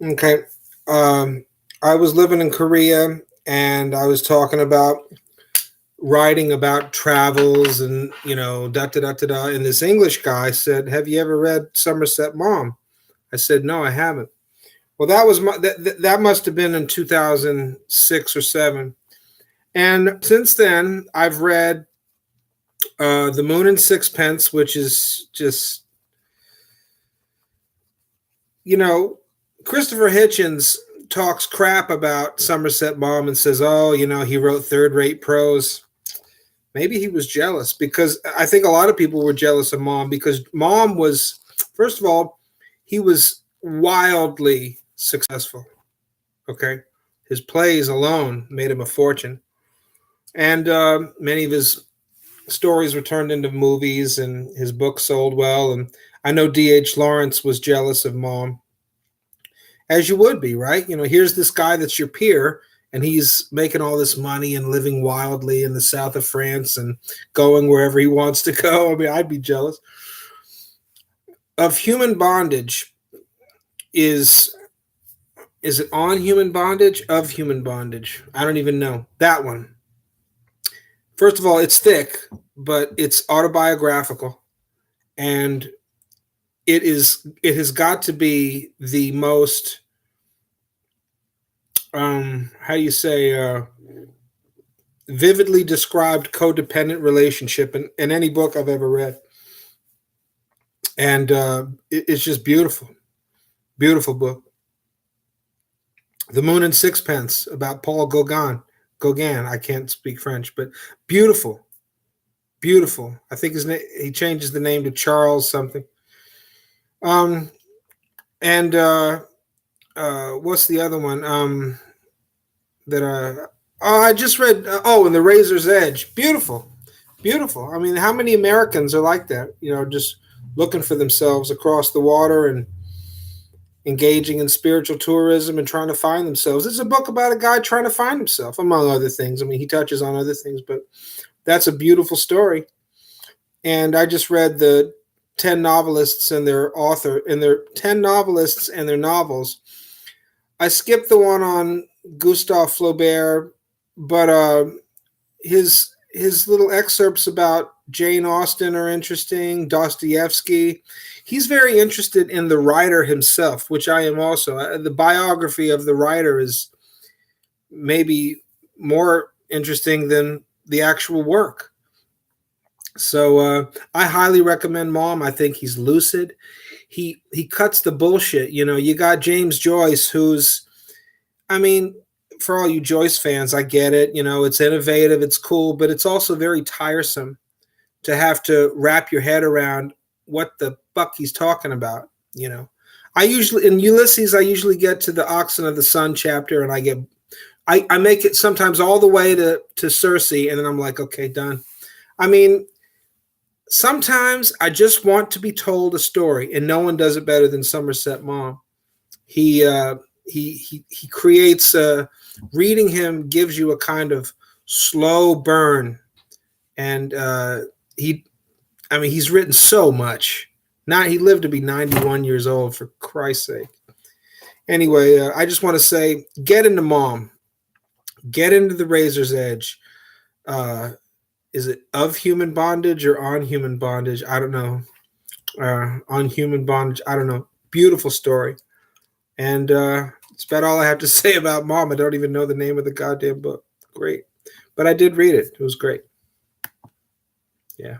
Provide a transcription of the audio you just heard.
Okay. Um, I was living in Korea and I was talking about writing about travels and, da da da da da. And this English guy said, "Have you ever read Somerset Maugham?" I said, "No, I haven't." Well, that must have been in 2006 or 7. And since then, I've read The Moon and Sixpence, which is just, you know, Christopher Hitchens talks crap about Somerset Maugham and says, "Oh, he wrote third-rate prose." Maybe he was jealous, because I think a lot of people were jealous of Maugham, because Maugham was, first of all, he was wildly successful. Okay, his plays alone made him a fortune, and many of his stories were turned into movies, and his books sold well. And I know D.H. Lawrence was jealous of Maugham, as you would be, right? Here's this guy that's your peer, and he's making all this money and living wildly in the south of France and going wherever he wants to go. I mean, I'd be jealous. Of Human Bondage is it On Human Bondage? Of Human Bondage? I don't even know. That one. First of all, it's thick, but it's autobiographical, and it has got to be the most, how do you say, vividly described codependent relationship in any book I've ever read. And it's just beautiful. Beautiful book. The Moon and Sixpence, about Paul Gauguin. I can't speak French, but beautiful. Beautiful. I think his name, he changes the name to Charles something. Um and what's the other one? That Oh, I just read, and The Razor's Edge. Beautiful. Beautiful. I mean, how many Americans are like that? Just looking for themselves across the water and engaging in spiritual tourism and trying to find themselves. It's a book about a guy trying to find himself, among other things. I mean, he touches on other things, but that's a beautiful story. And I just read the 10 novelists and their author, and their 10 novelists and their novels. I skipped the one on Gustave Flaubert, but his little excerpts about Jane Austen are interesting. Dostoevsky. He's very interested in the writer himself, which I am also. The biography of the writer is maybe more interesting than the actual work. So I highly recommend Maugham. I think he's lucid. He cuts the bullshit. You got James Joyce, who's, I mean, for all you Joyce fans, I get it. It's innovative, it's cool, but it's also very tiresome to have to wrap your head around what the fuck he's talking about. I usually, in Ulysses, I usually get to the Oxen of the Sun chapter, and I make it sometimes all the way to Circe, and then I'm like, okay, done. I mean, sometimes I just want to be told a story, and no one does it better than Somerset Maugham. He creates reading him gives you a kind of slow burn, and he's written so much. He lived to be 91 years old, for Christ's sake. Anyway, I just want to say, get into Maugham, get into The Razor's Edge. Is it Of Human Bondage or On Human Bondage? I don't know. On Human Bondage, I don't know. Beautiful story. And that's about all I have to say about Maugham. I don't even know the name of the goddamn book. Great. But I did read it. It was great. Yeah.